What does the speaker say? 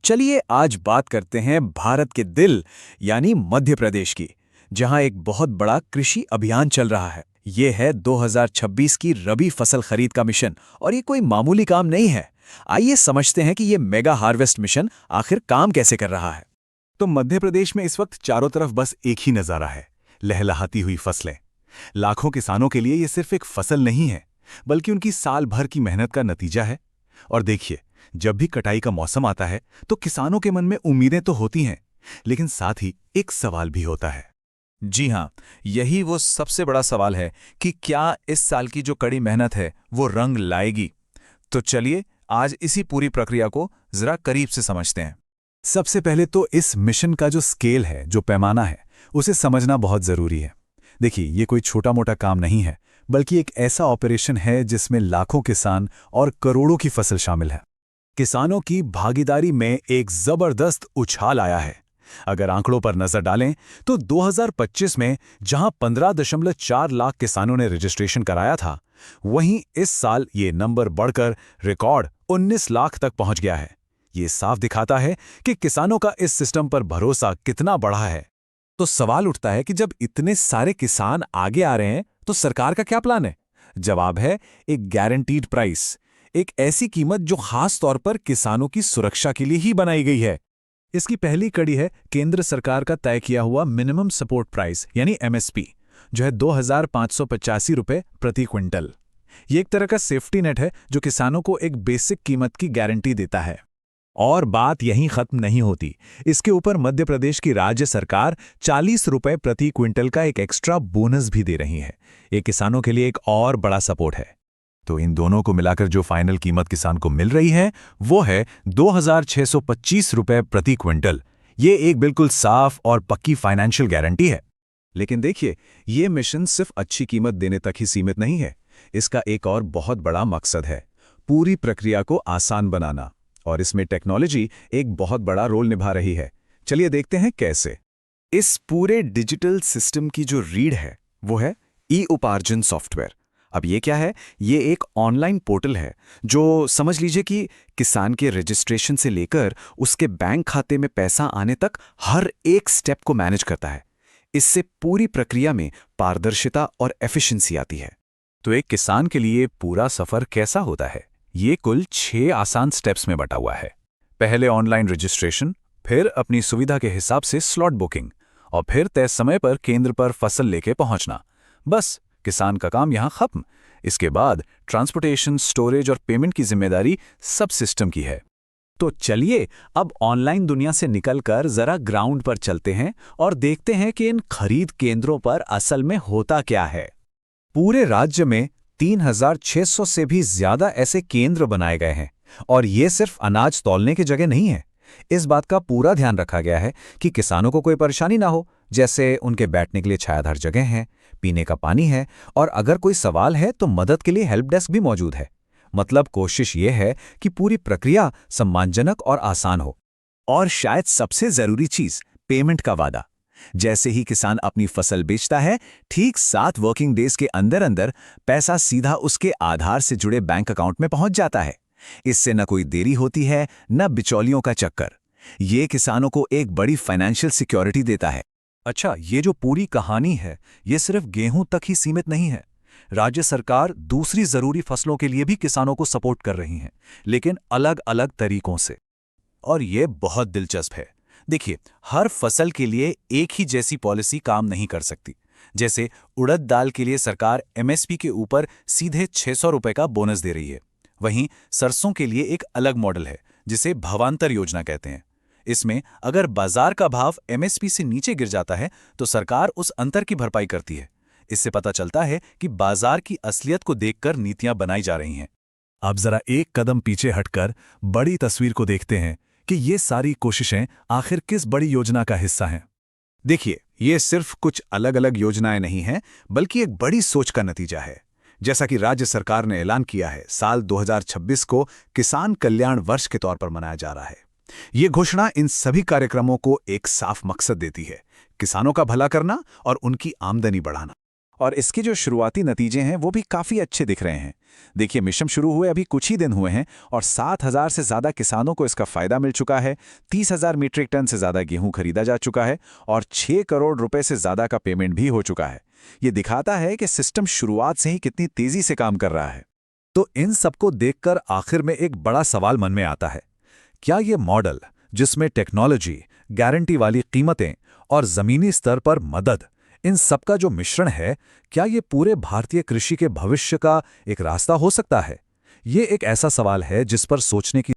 चलिए आज बात करते हैं भारत के दिल यानी मध्य प्रदेश की, जहां एक बहुत बड़ा कृषि अभियान चल रहा है। ये है 2026 की रबी फसल खरीद का मिशन और ये कोई मामूली काम नहीं है। आइए समझते हैं कि ये मेगा हार्वेस्ट मिशन आखिर काम कैसे कर रहा है। तो मध्य प्रदेश में इस वक्त चारों तरफ बस एक ही नज़ारा है, लहलहाती हुई फसलें। लाखों किसानों के लिए ये सिर्फ एक फसल नहीं है, बल्कि उनकी साल भर की मेहनत का नतीजा है। और देखिए, जब भी कटाई का मौसम आता है तो किसानों के मन में उम्मीदें तो होती हैं, लेकिन साथ ही एक सवाल भी होता है। जी हाँ, यही वो सबसे बड़ा सवाल है कि क्या इस साल की जो कड़ी मेहनत है वो रंग लाएगी। तो चलिए आज इसी पूरी प्रक्रिया को जरा करीब से समझते हैं। सबसे पहले तो इस मिशन का जो स्केल है, जो पैमाना है, उसे समझना बहुत ज़रूरी है। देखिए, ये कोई छोटा मोटा काम नहीं है, बल्कि एक ऐसा ऑपरेशन है जिसमें लाखों किसान और करोड़ों की फसल शामिल है। किसानों की भागीदारी में एक ज़बरदस्त उछाल आया है। अगर आंकड़ों पर नजर डालें तो 2025 में जहां 15.4 लाख किसानों ने रजिस्ट्रेशन कराया था, वहीं इस साल ये नंबर बढ़कर रिकॉर्ड 19 लाख तक पहुंच गया है। ये साफ दिखाता है कि किसानों का इस सिस्टम पर भरोसा कितना बढ़ा है। तो सवाल उठता है कि जब इतने सारे किसान आगे आ रहे हैं तो सरकार का क्या प्लान है? जवाब है एक गारंटीड प्राइस, एक ऐसी कीमत जो खास तौर पर किसानों की सुरक्षा के लिए ही बनाई गई है। इसकी पहली कड़ी है केंद्र सरकार का तय किया हुआ मिनिमम सपोर्ट प्राइस यानी एमएसपी, जो है 2,585 रुपये प्रति क्विंटल। ये एक तरह का सेफ्टी नेट है जो किसानों को एक बेसिक कीमत की गारंटी देता है। और बात यहीं खत्म नहीं होती। इसके ऊपर मध्य प्रदेश की राज्य सरकार 40 रुपये प्रति क्विंटल का एक एक्स्ट्रा बोनस भी दे रही है। ये किसानों के लिए एक और बड़ा सपोर्ट है। तो इन दोनों को मिलाकर जो फाइनल कीमत किसान को मिल रही है वो है 2,625 रुपये प्रति क्विंटल। ये एक बिल्कुल साफ और पक्की फाइनेंशियल गारंटी है। लेकिन देखिए, ये मिशन सिर्फ अच्छी कीमत देने तक ही सीमित नहीं है। इसका एक और बहुत बड़ा मकसद है पूरी प्रक्रिया को आसान बनाना, और इसमें टेक्नोलॉजी एक बहुत बड़ा रोल निभा रही है। चलिए देखते हैं कैसे। इस पूरे डिजिटल सिस्टम की जो रीढ़ है वो है ई-उपार्जन सॉफ्टवेयर। अब ये क्या है? ये एक ऑनलाइन पोर्टल है जो समझ लीजिए कि किसान के रजिस्ट्रेशन से लेकर उसके बैंक खाते में पैसा आने तक हर एक स्टेप को मैनेज करता है। इससे पूरी प्रक्रिया में पारदर्शिता और एफिशिएंसी आती है। तो एक किसान के लिए पूरा सफर कैसा होता है? ये कुल 6 आसान स्टेप्स में बटा हुआ है। पहले ऑनलाइन रजिस्ट्रेशन, फिर अपनी सुविधा के हिसाब से स्लॉट बुकिंग, और फिर तय समय पर केंद्र पर फसल लेके पहुंचना। बस किसान का काम यहां खत्म। इसके बाद ट्रांसपोर्टेशन, स्टोरेज और पेमेंट की जिम्मेदारी सब सिस्टम की है। तो चलिए अब ऑनलाइन दुनिया से निकलकर जरा ग्राउंड पर चलते हैं और देखते हैं कि इन खरीद केंद्रों पर असल में होता क्या है। पूरे राज्य में 3,600 से भी ज्यादा ऐसे केंद्र बनाए गए हैं, और ये सिर्फ अनाज तौलने की जगह नहीं है। इस बात का पूरा ध्यान रखा गया है कि किसानों को कोई परेशानी ना हो, जैसे उनके बैठने के लिए छायादार जगह है, पीने का पानी है, और अगर कोई सवाल है तो मदद के लिए हेल्प डेस्क भी मौजूद है। मतलब कोशिश ये है कि पूरी प्रक्रिया सम्मानजनक और आसान हो। और शायद सबसे जरूरी चीज, पेमेंट का वादा। जैसे ही किसान अपनी फसल बेचता है, ठीक 7 वर्किंग डेज के अंदर अंदर पैसा सीधा उसके आधार से जुड़े बैंक अकाउंट में पहुंच जाता है। इससे न कोई देरी होती है, न बिचौलियों का चक्कर। ये किसानों को एक बड़ी फाइनेंशियल सिक्योरिटी देता है। अच्छा, ये जो पूरी कहानी है, ये सिर्फ गेहूं तक ही सीमित नहीं है। राज्य सरकार दूसरी जरूरी फसलों के लिए भी किसानों को सपोर्ट कर रही है, लेकिन अलग अलग तरीकों से। और ये बहुत दिलचस्प है। देखिए, हर फसल के लिए एक ही जैसी पॉलिसी काम नहीं कर सकती। जैसे उड़द दाल के लिए सरकार एमएसपी के ऊपर सीधे 600 रुपये का बोनस दे रही है। वहीं सरसों के लिए एक अलग मॉडल है जिसे भावांतर योजना कहते हैं। इसमें अगर बाजार का भाव एमएसपी से नीचे गिर जाता है तो सरकार उस अंतर की भरपाई करती है। इससे पता चलता है कि बाजार की असलियत को देखकर नीतियां बनाई जा रही हैं। अब जरा एक कदम पीछे हटकर बड़ी तस्वीर को देखते हैं कि ये सारी कोशिशें आखिर किस बड़ी योजना का हिस्सा हैं। देखिए, ये सिर्फ कुछ अलग अलग योजनाएं नहीं हैं, बल्कि एक बड़ी सोच का नतीजा है। जैसा कि राज्य सरकार ने ऐलान किया है, साल 2026 को किसान कल्याण वर्ष के तौर पर मनाया जा रहा है। ये घोषणा इन सभी कार्यक्रमों को एक साफ मकसद देती है: किसानों का भला करना और उनकी आमदनी बढ़ाना। और इसके जो शुरुआती नतीजे हैं वो भी काफ़ी अच्छे दिख रहे हैं। देखिए, मिशन शुरू हुए अभी कुछ ही दिन हुए हैं और 7,000 से ज़्यादा किसानों को इसका फ़ायदा मिल चुका है। 30,000 मीट्रिक टन से ज़्यादा गेहूं खरीदा जा चुका है और 6 करोड़ रुपए से ज़्यादा का पेमेंट भी हो चुका है। ये दिखाता है कि सिस्टम शुरुआत से ही कितनी तेज़ी से काम कर रहा है। तो इन सबको देखकर आखिर में एक बड़ा सवाल मन में आता है, क्या ये मॉडल, जिसमें टेक्नोलॉजी, गारंटी वाली कीमतें और ज़मीनी स्तर पर मदद, इन सबका जो मिश्रण है, क्या ये पूरे भारतीय कृषि के भविष्य का एक रास्ता हो सकता है? ये एक ऐसा सवाल है जिस पर सोचने की